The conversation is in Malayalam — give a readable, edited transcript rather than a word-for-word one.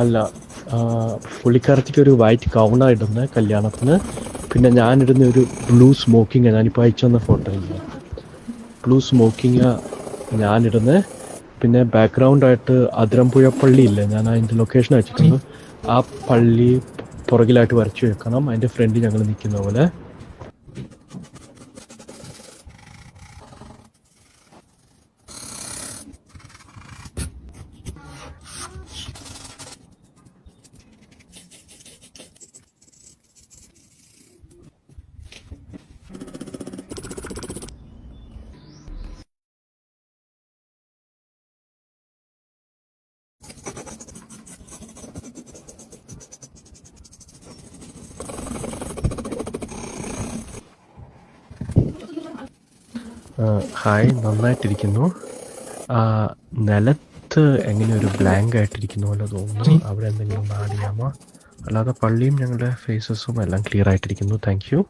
അല്ല. പുള്ളിക്കാരത്തിക്ക് ഒരു വൈറ്റ് ഗൗണാണ് ഇടുന്നത് കല്യാണത്തിന്. പിന്നെ ഞാനിടുന്ന ഒരു ബ്ലൂ സ്മോക്കിംഗ്, ഞാനിപ്പോൾ അയച്ചു തന്ന ഫോട്ടോ ഇല്ല, ബ്ലൂ സ്മോക്കിംഗ് ഞാനിടുന്നത്. പിന്നെ ബാക്ക്ഗ്രൗണ്ടായിട്ട് അതിരമ്പുഴ പള്ളി ഇല്ലേ, ഞാൻ അതിൻ്റെ ലൊക്കേഷൻ അയച്ചിട്ടുണ്ട്. ആ പള്ളി പുറകിലായിട്ട് വരച്ചു വെക്കണം, അതിൻ്റെ ഫ്രണ്ട് ഞങ്ങൾ നിൽക്കുന്ന പോലെ. ഹായ്, നന്നായിട്ടിരിക്കുന്നു. നിലത്ത് എങ്ങനെ ഒരു ബ്ലാങ്ക് ആയിട്ടിരിക്കുന്ന പോലെ തോന്നുന്നു. അവിടെ എന്തെങ്കിലും ഒന്ന് ആഡ് ചെയ്യാമോ? അല്ലാതെ പള്ളിയും ഞങ്ങളുടെ ഫേസസും എല്ലാം ക്ലിയർ ആയിട്ടിരിക്കുന്നു. Thank you.